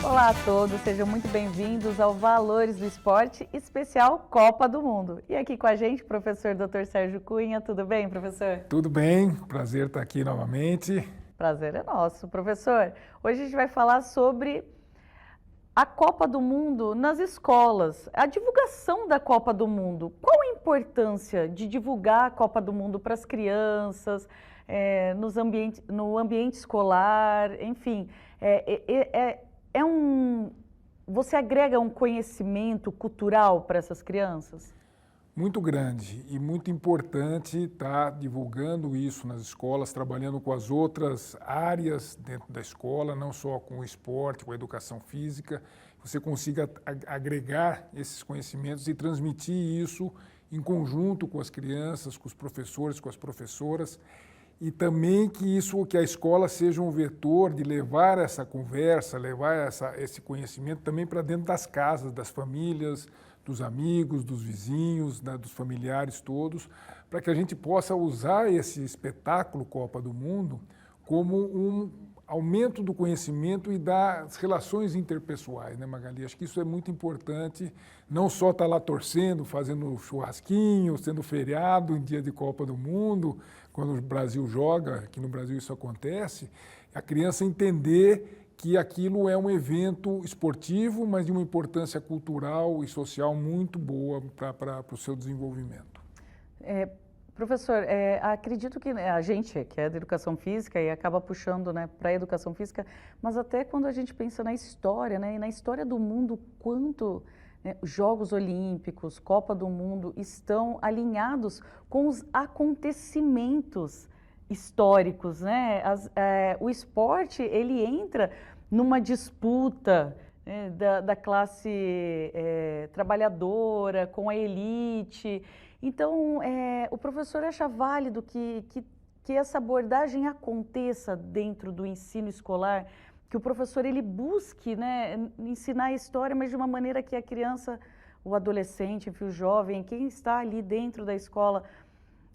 Olá a todos, sejam muito bem-vindos ao Valores do Esporte, especial Copa do Mundo. E aqui com a gente, o professor Dr. Sérgio Cunha. Tudo bem, professor? Tudo bem, prazer estar aqui novamente. Prazer é nosso. Professor, hoje a gente vai falar sobre a Copa do Mundo nas escolas, a divulgação da Copa do Mundo. Qual a importância de divulgar a Copa do Mundo para as crianças, no ambiente escolar, enfim, você agrega um conhecimento cultural para essas crianças? Muito grande e muito importante estar divulgando isso nas escolas, trabalhando com as outras áreas dentro da escola, não só com o esporte, com a educação física, você consiga agregar esses conhecimentos e transmitir isso em conjunto com as crianças, com os professores, com as professoras, e também que a escola seja um vetor de levar essa conversa, levar esse conhecimento também para dentro das casas, das famílias, dos amigos, dos vizinhos, dos familiares todos, para que a gente possa usar esse espetáculo Copa do Mundo como um aumento do conhecimento e das relações interpessoais, né, Magali? Acho que isso é muito importante, não só estar lá torcendo, fazendo churrasquinho, sendo feriado em dia de Copa do Mundo, quando o Brasil joga, aqui no Brasil isso acontece, a criança entender que aquilo é um evento esportivo, mas de uma importância cultural e social muito boa para o seu desenvolvimento. Professor, acredito que a gente, que é da educação física e acaba puxando, né, para a educação física, mas até quando a gente pensa na história, né, e na história do mundo, quanto, né, Jogos Olímpicos, Copa do Mundo estão alinhados com os acontecimentos históricos, né? O esporte, ele entra numa disputa, né, da classe trabalhadora com a elite. Então, o professor acha válido que essa abordagem aconteça dentro do ensino escolar, que o professor ele busque, né, ensinar a história, mas de uma maneira que a criança, o adolescente, enfim, o jovem, quem está ali dentro da escola,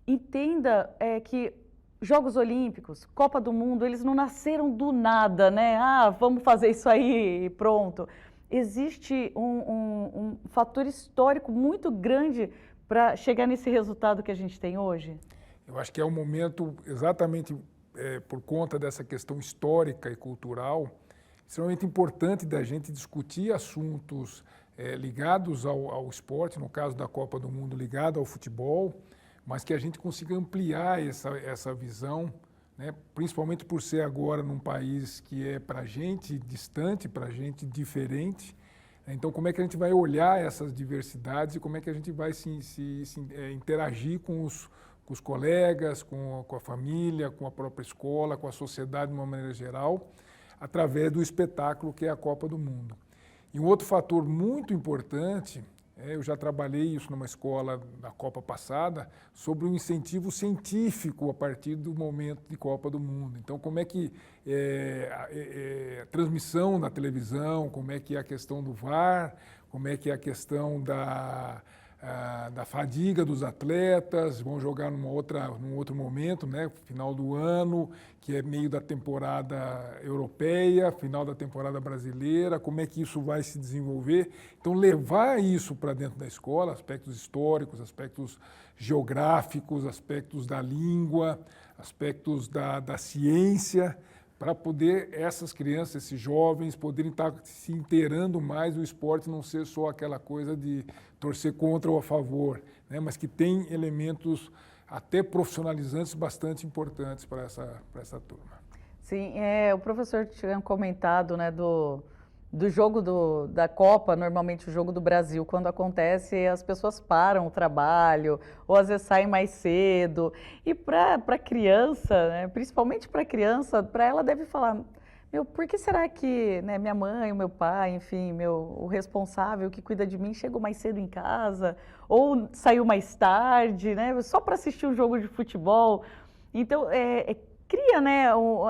entenda que Jogos Olímpicos, Copa do Mundo, eles não nasceram do nada, né? Ah, vamos fazer isso aí e pronto. Existe um fator histórico muito grande para chegar nesse resultado que a gente tem hoje? Eu acho que é um momento exatamente por conta dessa questão histórica e cultural, extremamente importante da gente discutir assuntos ligados ao esporte, no caso da Copa do Mundo, ligado ao futebol, mas que a gente consiga ampliar essa visão, né? Principalmente por ser agora num país que é para a gente distante, para a gente diferente. Então, como é que a gente vai olhar essas diversidades e como é que a gente vai interagir com os colegas, com a família, com a própria escola, com a sociedade de uma maneira geral, através do espetáculo que é a Copa do Mundo. E um outro fator muito importante, eu já trabalhei isso numa escola na Copa passada, sobre o incentivo científico a partir do momento de Copa do Mundo. Então, como é que a transmissão na televisão, como é que é a questão do VAR, como é que é a questão da fadiga dos atletas, vão jogar num outro momento, né? Final do ano, que é meio da temporada europeia, final da temporada brasileira, como é que isso vai se desenvolver. Então, levar isso para dentro da escola, aspectos históricos, aspectos geográficos, aspectos da língua, aspectos da ciência, para poder essas crianças, esses jovens, poderem estar se inteirando mais do esporte, não ser só aquela coisa de torcer contra ou a favor, né? Mas que tem elementos até profissionalizantes bastante importantes para essa turma. Sim, o professor tinha comentado, né, do jogo da Copa, normalmente o jogo do Brasil, quando acontece, as pessoas param o trabalho, ou às vezes saem mais cedo. E para a criança, né, principalmente para a criança, para ela deve falar, por que será que, né, minha mãe, o meu pai, enfim, o responsável que cuida de mim chegou mais cedo em casa, ou saiu mais tarde, né, só para assistir um jogo de futebol. Então, cria, né,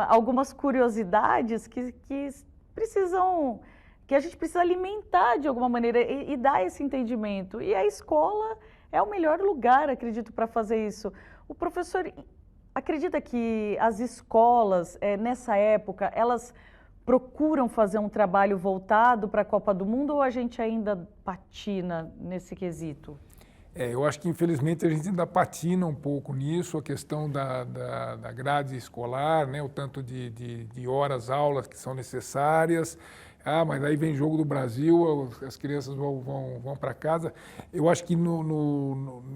algumas curiosidades que a gente precisa alimentar de alguma maneira e dar esse entendimento. E a escola é o melhor lugar, acredito, para fazer isso. O professor acredita que as escolas, nessa época, elas procuram fazer um trabalho voltado para a Copa do Mundo ou a gente ainda patina nesse quesito? Eu acho que, infelizmente, a gente ainda patina um pouco nisso, a questão da grade escolar, né? O tanto de horas, aulas que são necessárias. Mas aí vem jogo do Brasil, as crianças vão para casa. Eu acho que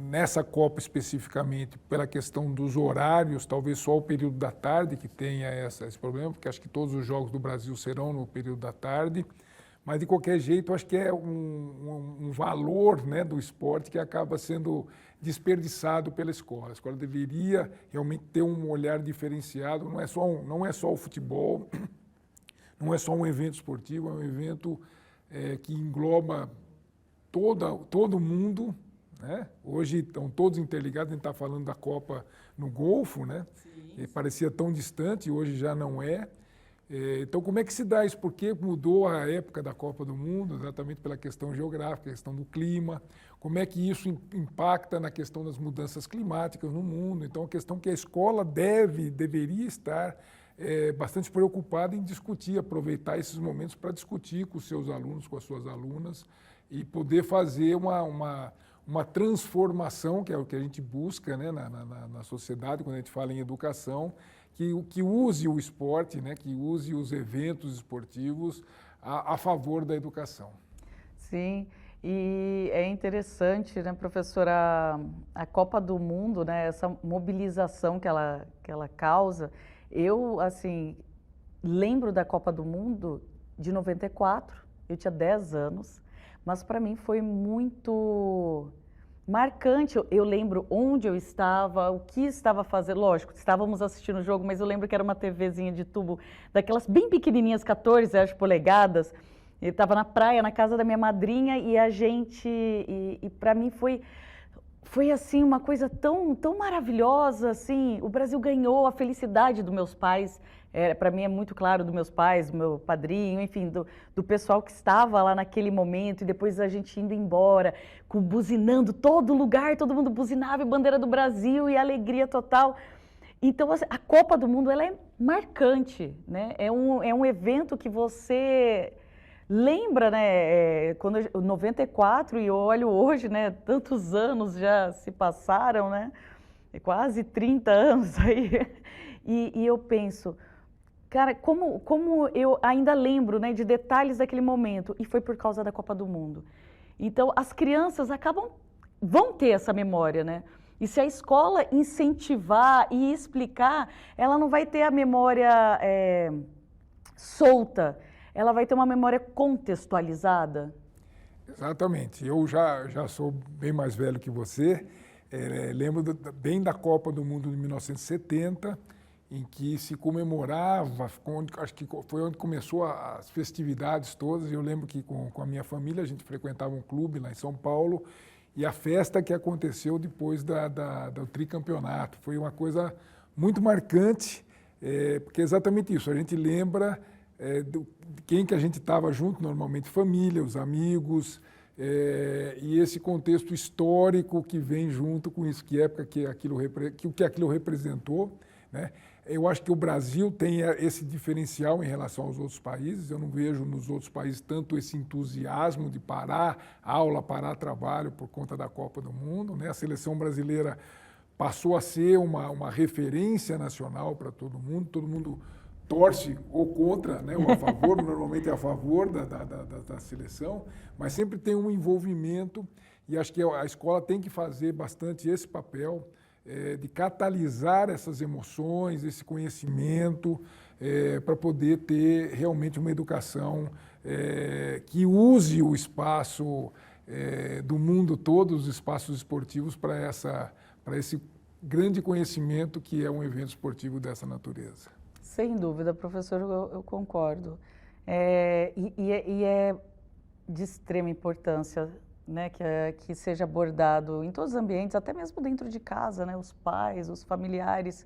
nessa Copa especificamente, pela questão dos horários, talvez só o período da tarde que tenha esse problema, porque acho que todos os jogos do Brasil serão no período da tarde. Mas, de qualquer jeito, acho que é um valor, né, do esporte que acaba sendo desperdiçado pela escola. A escola deveria realmente ter um olhar diferenciado, não é só o futebol, não é só um evento esportivo, é um evento que engloba todo mundo, né? Hoje estão todos interligados, a gente está falando da Copa no Golfo, né? Sim. Parecia tão distante, hoje já não é. Então, como é que se dá isso? Por que mudou a época da Copa do Mundo? Exatamente pela questão geográfica, a questão do clima. Como é que isso impacta na questão das mudanças climáticas no mundo? Então, a questão que a escola deveria estar bastante preocupada em discutir, aproveitar esses momentos para discutir com os seus alunos, com as suas alunas, e poder fazer uma transformação, que é o que a gente busca, né, na sociedade, quando a gente fala em educação, que use o esporte, né, que use os eventos esportivos a favor da educação. Sim, e é interessante, né, professora, a Copa do Mundo, né, essa mobilização que ela causa. Eu, assim, lembro da Copa do Mundo de 94, eu tinha 10 anos, mas para mim foi muito marcante. Eu lembro onde eu estava, o que estava fazendo. Lógico, estávamos assistindo o jogo, mas eu lembro que era uma TVzinha de tubo, daquelas bem pequenininhas, 14, acho, polegadas. Eu estava na praia, na casa da minha madrinha, e a gente... E para mim foi assim, uma coisa tão maravilhosa, assim. O Brasil ganhou, a felicidade dos meus pais, para mim é muito claro, dos meus pais, do meu padrinho, enfim, do pessoal que estava lá naquele momento, e depois a gente indo embora, buzinando todo lugar, todo mundo buzinava, a bandeira do Brasil e alegria total. Então, a Copa do Mundo, ela é marcante, né? É um evento que você... Lembra, né, quando 94, e eu olho hoje, né, tantos anos já se passaram, né, quase 30 anos aí, e eu penso, cara, como eu ainda lembro, né, de detalhes daquele momento, e foi por causa da Copa do Mundo. Então, as crianças vão ter essa memória, né, e se a escola incentivar e explicar, ela não vai ter a memória solta, ela vai ter uma memória contextualizada? Exatamente. Eu já sou bem mais velho que você. Lembro bem da Copa do Mundo de 1970, em que se comemorava, acho que foi onde começou as festividades todas. Eu lembro que com a minha família a gente frequentava um clube lá em São Paulo, e a festa que aconteceu depois do tricampeonato. Foi uma coisa muito marcante, porque é exatamente isso. A gente lembra... quem que a gente estava junto, normalmente família, os amigos, e esse contexto histórico que vem junto com isso, que época que aquilo representou, né? Eu acho que o Brasil tem esse diferencial em relação aos outros países. Eu não vejo nos outros países tanto esse entusiasmo de parar aula, parar trabalho por conta da Copa do Mundo, né? A seleção brasileira passou a ser uma referência nacional para todo mundo torce ou contra, né, ou a favor, normalmente é a favor da seleção, mas sempre tem um envolvimento, e acho que a escola tem que fazer bastante esse papel de catalisar essas emoções, esse conhecimento, para poder ter realmente uma educação que use o espaço do mundo todo, os espaços esportivos, para esse grande conhecimento que é um evento esportivo dessa natureza. Sem dúvida, professor, eu concordo. E é de extrema importância, né, que seja abordado em todos os ambientes, até mesmo dentro de casa, né, os pais, os familiares,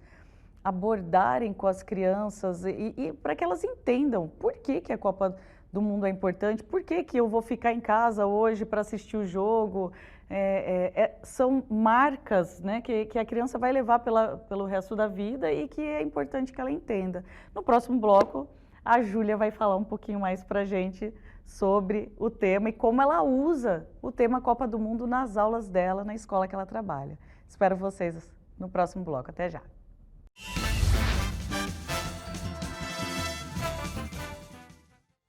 abordarem com as crianças e para que elas entendam por que a Copa do Mundo é importante, por que eu vou ficar em casa hoje para assistir o jogo. São marcas, né, que a criança vai levar pelo resto da vida e que é importante que ela entenda. No próximo bloco, a Júlia vai falar um pouquinho mais para a gente sobre o tema e como ela usa o tema Copa do Mundo nas aulas dela, na escola que ela trabalha. Espero vocês no próximo bloco. Até já!